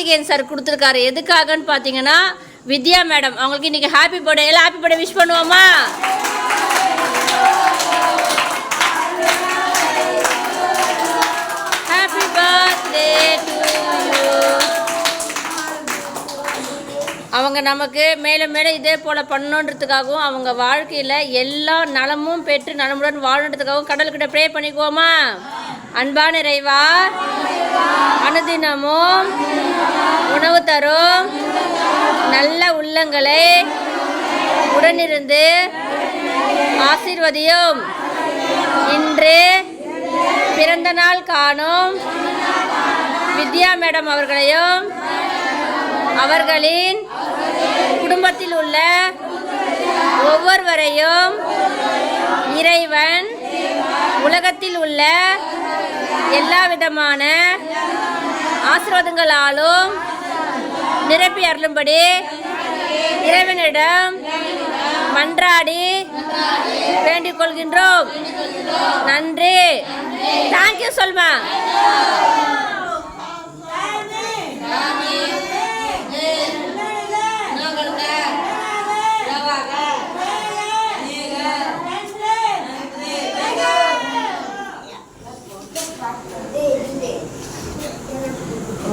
Karthikeyan sir கொடுத்துருக்காரு. எதுக்காகன்னு பார்த்தீங்கன்னா வித்யா மேடம் அவங்களுக்கு இன்னைக்கு ஹாப்பி பர்த்டே. எல்லாம் ஹாப்பி பர்த்டே விஷ் பண்ணுவோமா? Happy birthday to you. அவங்க நமக்கு மேலே மேலே இதே போல் பண்ணணுன்றதுக்காகவும் அவங்க வாழ்க்கையில் எல்லா நலமும் பெற்று நலமுடன் வாழணுன்றதுக்காகவும் கடவுள்கிட்ட ப்ரே பண்ணிக்குவோமா? அன்பான இறைவா, அனுதினமும் உணவு தரும் நல்ல உள்ளங்களை உடனிருந்து ஆசீர்வதியும். இன்று பிறந்த நாள் காணும் வித்யா மேடம் அவர்களையும் அவர்களின் குடும்பத்தில் உள்ள ஒவ்வொருவரையும் இறைவன் உலகத்தில் உள்ள எல்லா விதமான ஆசீர்வாதங்களாலும் நிரப்பி அருளும்படி இறைவனிடம் மன்றாடி வேண்டிக் கொள்கின்றோம். நன்றி. தேங்க்யூ சொல்மா.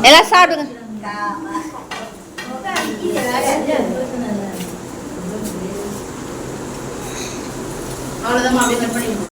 எல்லாம் சாப்பிடுங்க. அவ்வளோதான்.